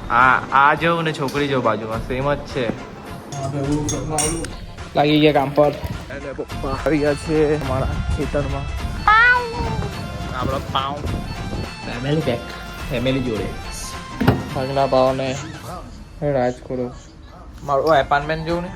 આ જેવું ને છોકરી જેવું બાજુમાં સેમ જ છે. લાગી ગયા કામ પર અને પપ્પા આવી ગયા છે અમારા ખેતરમાં. આપણો પાઉં ફેમિલી પેક ફેમિલી જોડે ભાગલા પાવને રાજ કરો મારું એપાર્ટમેન્ટ જોઉં ને.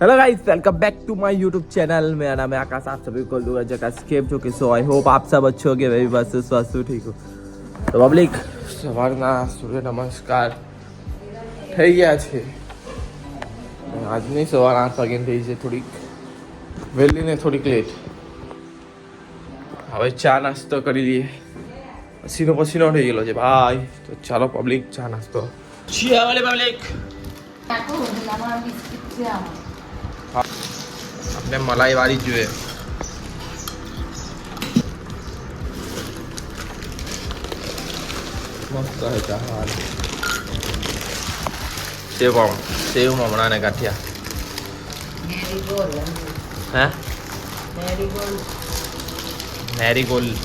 Hello guys, welcome back to my YouTube channel. मेरा नाम है आकाश. आप सभी को लूँगा जगह स्केप जो कि सो आई होप आप सब अच्छे हो गए. मैं भी बस स्वस्थ ठीक हूँ. तो पब्लिक સવારના સૂર્ય નમસ્કાર થઈ ગયા છે. આજની સવાર 8 વાગ્યાની થઈ છે, થોડીક વહેલી ને થોડીક લેટ. હવે ચા નાસ્તો કરી લઈએ. પસીનો થઈ ગયેલો છે ભાઈ. તો ચાલો પબ્લિક ચા નાસ્તો. પબ્લિક આપણે મલાઈ વાળી જોઈએ. મસ્ત હે ચા વાળી. સેવ મમણા ને ગાંઠિયા. હે મેરીગોલ્ડ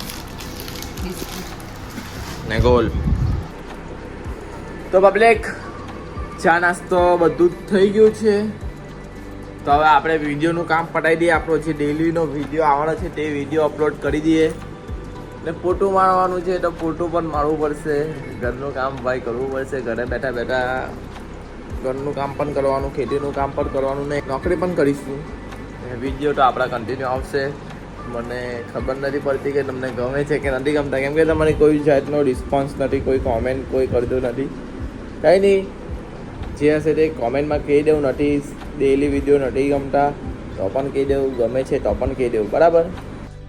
ને ગોલ. તો પબ્લિક ચા નાસ્તો બધું જ થઈ ગયું છે. તો હવે આપણે વિડીયોનું કામ પટાવી દઈએ. આપણો જે ડેઈલીનો વિડીયો આવવાનો છે તે વિડીયો અપલોડ કરી દઈએ. ને ફોટો મારવાનું છે તો ફોટો પણ મારવું પડશે. ઘરનું કામ ભાઈ કરવું પડશે. ઘરે બેઠા ઘરનું કામ પણ કરવાનું, ખેતીનું કામ પણ કરવાનું ને નોકરી પણ કરીશું. વિડીયો તો આપણા કન્ટિન્યુ આવશે. મને ખબર નથી પડતી કે તમને ગમે છે કે નથી ગમતા, કેમ કે તમારી કોઈ જાતનો રિસ્પોન્સ નથી, કોઈ કોમેન્ટ કોઈ કરતું નથી. કંઈ નહીં, જે હશે તે કોમેન્ટમાં કહી દેવું. નથી ડેઈલી વિડીયો નથી ગમતા તો પણ કહી દેવું, ગમે છે તો પણ કહી દેવું, બરાબર.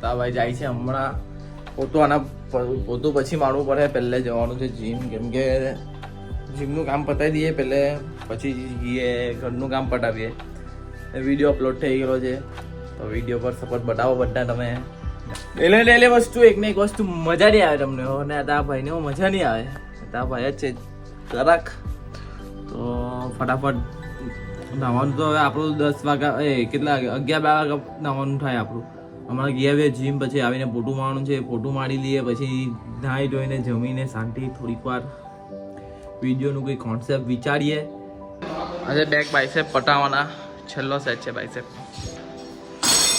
તો ભાઈ જાય છે હમણાં પોતું પછી મારવું પડે. પહેલે જવાનું છે જીમ, કેમ કે જીમનું કામ પતાવી દઈએ પહેલે, પછી જઈએ ઘરનું કામ પટાવીએ. વિડીયો અપલોડ થઈ ગયેલો છે તો વિડીયો પર સપોર્ટ બતાવો બધા તમે. ડેલી વસ્તુ એક ને એક વસ્તુ મજા નહીં આવે તમને, અને આ ભાઈને મજા નહીં આવે. આ ભાઈ જ છે કરાક. તો ફટાફટ નાવાનું તો હવે આપણું 10 વાગ્યા કેટલા 11-12 વાગ્યા નાવાનું થાય આપણું. હમણાં ગયા જીમ, પછી આવીને પોટું મારવાનું છે. પોટું મારી લઈએ, પછી નાહી ધોઈને જમીને શાંતિ થોડીક વાર વિડીયોનું કોઈ કોન્સેપ્ટ વિચારીએ. આજે બેક બાઇસેપ પટાવવાના છેલ્લો સેટ છે બાઇસેપ.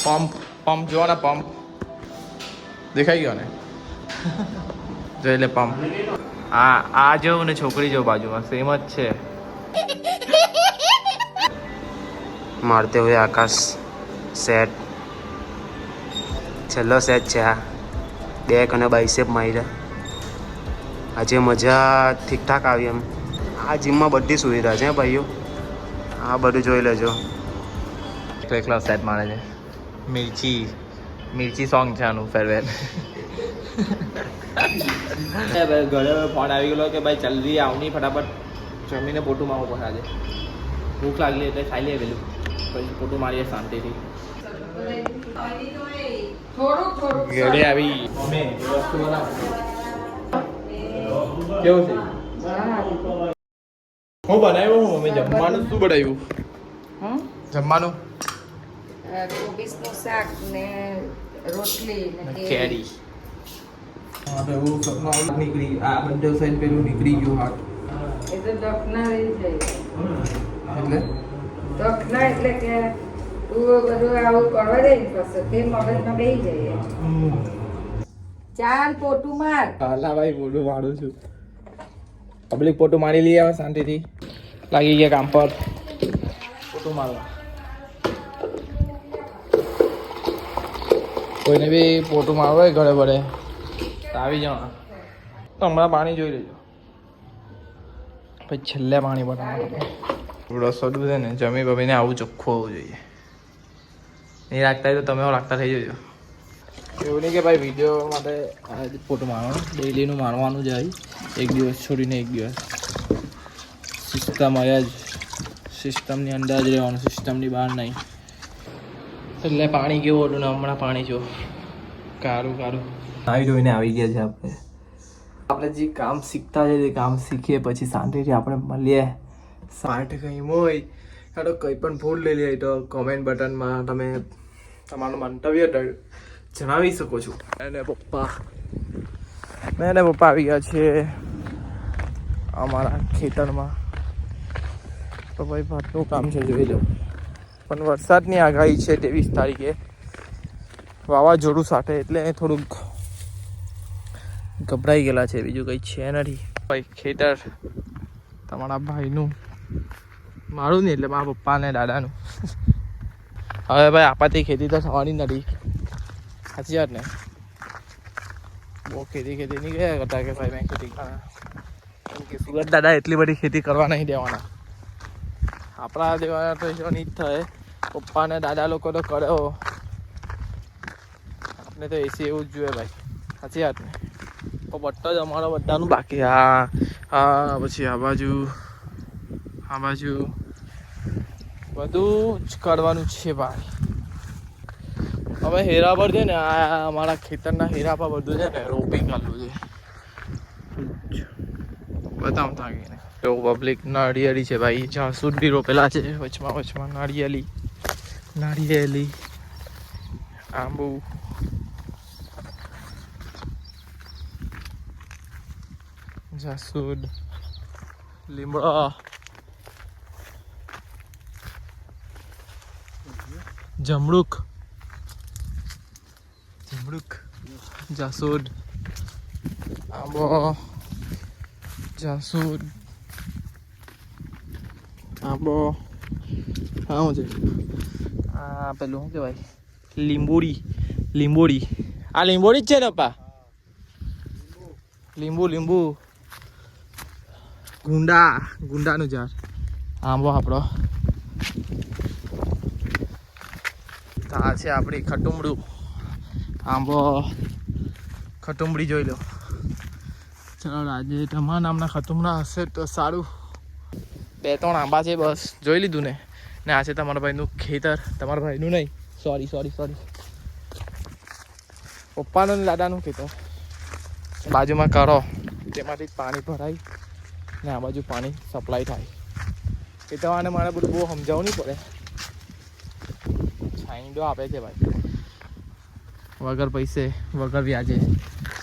પંપ જોવાના, પંપ દેખાઈ ગયો ને? જોઈ લે પંપ. આ જેવું ને છોકરી જેવું બાજુમાં સેમ જ છે. मारते हुए आकाश सेट छेल्लो सेट છે આ. બેક અને બાઇસેપ માર્યા. આજે મજા ઠીકઠાક આવી એમ. આ જીમમાં બધી સુવિધા છે ભાઈઓ. આ બધું જોઈ લેજો. એકલો સેટ મારે છે. મિર્ચી સોંગ છે આનું ફેરવેલ. ઘરે ફોન આવી ગયો કે ભાઈ જલ્દી આવની, ફટાફટ જમીને પોટું મારવું પડે. આજે ભૂખ લાગલી એટલે ખાઈ લઈએ પેલું, પછી પોટું મારીએ શાંતિથી. ઘરે આવી મમ્મી વસ્તુ બનાવ. કેવું છે? હું બનાવ્યું મમ્મી જમવાનું. શું બનાવ્યું જમવાનું? કોબીજનું શાક ને રોટલી ને કેરી. નીકળી આ બંને સાઈડ પેલું નીકળી ગયું હાથ. એ તો દખના રહી જાય. દખના એટલે કે તું બધું આવું કરવા દે ને પછી તે મગજમાં બેસી જાય. ચાલ પોટું માર. હાલા ભાઈ પોટું મારું છું. પબ્લિક પોટું મારી લઈએ હવે શાંતિથી. લાગી ગયા કામ પર પોટું મારવા. કોઈને બી પોટું મારવું હોય ઘરે પડે તો આવી જવાના. તો હમણાં પાણી જોઈ લેજો, પછી છેલ્લે પાણી બનાવવાનું. રસોડું છે ને જમી બમીને આવું ચોખ્ખું હોવું જોઈએ. નહીં રાખતા હોય તો તમે રાખતા થઈ જજો. એવું નહીં કે ભાઈ વિડીયો માટે ફોટો મારવાનો, ડેઈલીનું મારવાનું જાય. એક દિવસ છોડીને એક દિવસ સિસ્ટમ આવ્યા જ, સિસ્ટમની અંદર જ રહેવાનું, સિસ્ટમની બહાર નહીં. એટલે પાણી કેવું હતું ને હમણાં પાણી જો કારું આવી જોઈને આવી ગયા છે આપણે જે કામ શીખતા છે તે કામ શીખીએ પછી શાંતિથી આપણે મળીએ. પાઠ કંઈ હોય તો કંઈ પણ ભૂલ લઈ લે તો કોમેન્ટ બટનમાં તમે તમારું મંતવ્ય જણાવી શકો છો. અને પપ્પા આવી ગયા છે અમારા ખેતરમાં. તો ભાઈ ભાતનું કામ છે જોઈ લો. પણ વરસાદની આગાહી છે 23 તારીખે વાવાઝોડું સાથે એટલે થોડુંક ગભરાઈ ગયેલા છે. બીજું કંઈ છે નથી. ભાઈ ખેતર તમારા ભાઈનું, મારું નહીં એટલે મારા પપ્પા ને દાદાનું. હવે ભાઈ આપાથી ખેતી તો થવાની નથી. સાચી વાત ને? બહુ ખેતી નહીં ગયા કરતા કે ભાઈ મેં ખેતી કરા. કેમ કે સુરત દાદા એટલી બધી ખેતી કરવા નહીં દેવાના. આપણા દેવાના તો જો નહીં જ થાય. પપ્પા ને દાદા લોકો તો કરે. આપણે તો એસી એવું જ જોઈએ ભાઈ. સાચી વાત ને? તો બટ્ટો જ અમારો બધાનું બાકી. હા પછી આ બાજુ બધું જ કરવાનું છે ભાઈ. હવે હેરા પર છે ને આ અમારા ખેતરના હેરા પર બધું છે ને રોપિંગ કરવું છે. બતાવતા કે તો પબ્લિક નાળિયેરી છે ભાઈ. જ્યાં સુધી રોપેલા છે વચમાં નાળિયેરી આંબુ. જાસૂદ, લીમડા, જમરૂક, જાસૂદ, આંબો, જાસૂદ, આંબો. હા શું છે આ પેલું શું કહેવાય? લીંબોડી. આ લીંબોડી જ છે ને પા? લીંબુ ગુંડાનું ઝાડ. આંબો આપણો. આ છે આપણી ખટુંબડું. આંબો ખટુંબડી જોઈ લો. ચલો આજે તમારા નામના ખટુંબડા હશે તો સારું. 2-3 આંબા છે બસ. જોઈ લીધું ને આ છે તમારા ભાઈનું ખેતર. તમારા ભાઈનું નહીં, સોરી પપ્પાનું ને દાદાનું ખેતર. બાજુમાં કરો તેમાંથી પાણી ભરાય ને આ બાજુ પાણી સપ્લાય થાય. એ તમારે મારે બધું બહુ સમજાવવું નહીં પડે. છાંયડો આપે છે ભાઈ વગર પૈસે વગર વ્યાજે.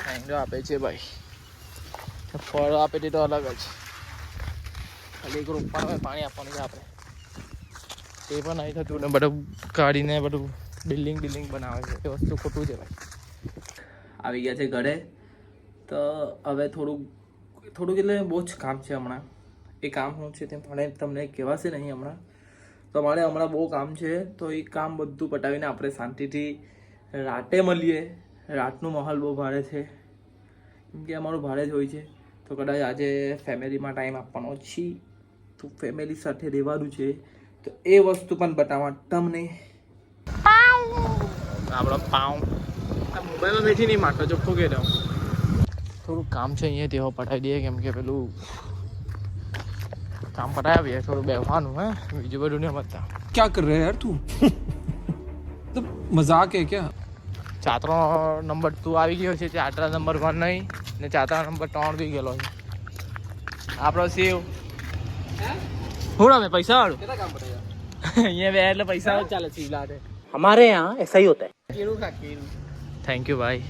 છાંયડો આપે છે ભાઈ. ફળ આપે તે તો અલગ જ. ખાલી એક રોપવાનું પાણી આપવાનું છે આપણે. તે પણ નહીં થતું ને બધું કાઢીને બધું બિલ્ડિંગ બનાવે છે. એ વસ્તુ ખોટું છે ભાઈ. આવી ગયા છે ઘરે. તો હવે થોડુંક એટલે બહુ જ કામ છે હમણાં. એ કામ શું છે તે તમને કહેવાશે નહીં હમણાં. તો મારે હમણાં બહુ કામ છે. તો એ કામ બધું પટાવીને આપણે શાંતિથી રાતે મળીએ. રાતનું માહોલ બહુ ભારે છે કેમ કે અમારું ભારે જ હોય છે. તો કદાચ આજે ફેમિલીમાં ટાઈમ આપવાનો છે. તો ફેમિલી સાથે રહેવાનું છે. તો એ વસ્તુ પણ બતાવવા તમને. આપણો પાઉં મોબાઈલમાં બેઠી નહીં માટો ચોખ્ખું કહી દઉં. થોડું કામ છે અહીંયા તેઓ પટાવી દઈએ કેમ કે પેલું કામ પટાવી આવીએ. થોડું બેસવાનું હે બીજું બધું નહીં સમજતા. क्या कर रहे हैं यार तू? तो मजाक है क्या? ચાતરો નંબર 2 આવી ગયો છે. ચાતરા નંબર 1 નહીં ને ચાતરા નંબર 3 બી ગયેલો છે. આપણો શિવ હું રમે પૈસા વાળું અહીંયા બે એટલે પૈસા ચાલે શિવલાટે. हमारे यहाँ ऐसा ही होता है. થેન્ક યુ ભાઈ.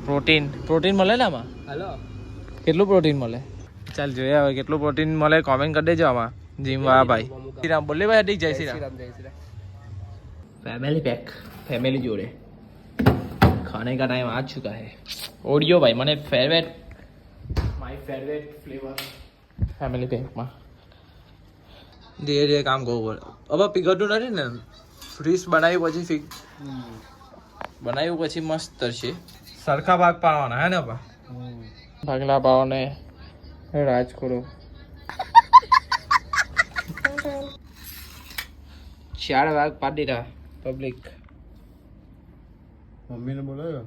પ્રોટીન મળે ને આમાં? કેટલું પ્રોટીન મળે? ચાલ જોઈએ હવે કેટલું પ્રોટીન મળે. કોમેન્ટ કરી દેજો આમાં. જીમ વાળા ભાઈ. શ્રીરામ બોલે ભાઈ. અડી જય Shri Ram. Family pack family जोड़े खाने का टाइम आ चुका है. ओरियो भाई मैंने my favourite flavour family pack में ધીરે કામ કરવું પડે. હવે પીગળતું નથી ને. ફ્રીઝ બનાવ્યું પછી મસ્ત છે. સરખા ભાગ પાડવાના હે ને પા? ભાગલા પાવાને રાજ કરો. 4 ભાગ પાડી દીધા. પબ્લિક મમ્મીને બોલાવ્યો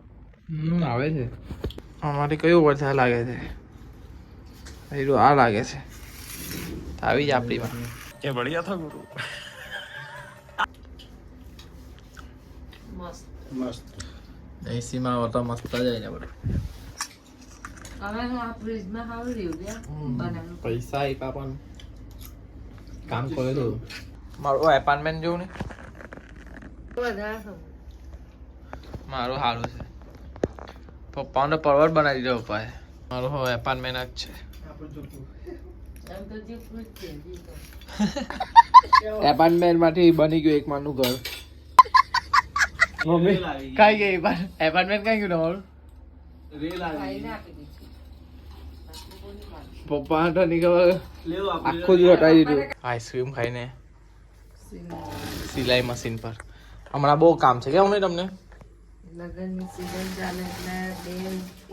આવે છે. અમારે કયું વરસાદ લાગે છે? આ લાગે છે. આવી જ આપણીમાં. क्या बढ़िया था गुरु. મસ્ત એસીમાં તો મસ્ત જાય ને બધું. હવે હું આ ફ્રીજમાં હારું રહ્યું કે બનાવ્યું. પૈસા આપ્યા પણ કામ કરે તો મારું એપાર્ટમેન્ટ જોઉં ને વધારે ખાવું. મારું સારું છે. પપ્પાનો પર્વત બનાવી દીધો પપ્પાએ. મારું હવે એપાર્ટમેન્ટ જ છે. એમ તો જીવવું જ છે, જીવવું. એપાર્ટમેન્ટ માંથી બની ગયું એક માનું ઘર. મમ્મી કઈ ગઈ એપાર્ટમેન્ટ કઈ ગયું તમારું? ભાઈને આપી દીધી. બાકી બોલી મારી. પપ્પા તો નહીં ખબર આખું જ હટાવી દીધું. આઈસ્ક્રીમ ખાઈને સિલાઈ મશીન પર હમણાં બહુ કામ છે કે મમ્મી તમને? લગ્નની સીઝન ચાલે એટલે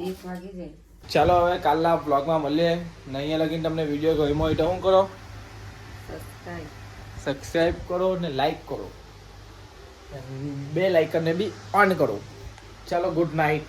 1 વાગી જાય. ચાલો હવે કાલના બ્લોગમાં મળીએ. ને અહીંયા લગીને તમને વિડીયો ગમ્યો હોય તો શું કરો? સબસ્ક્રાઈબ કરો ને લાઈક કરો. બે લાઇકનને બી ઓન કરો. ચાલો ગુડ નાઇટ.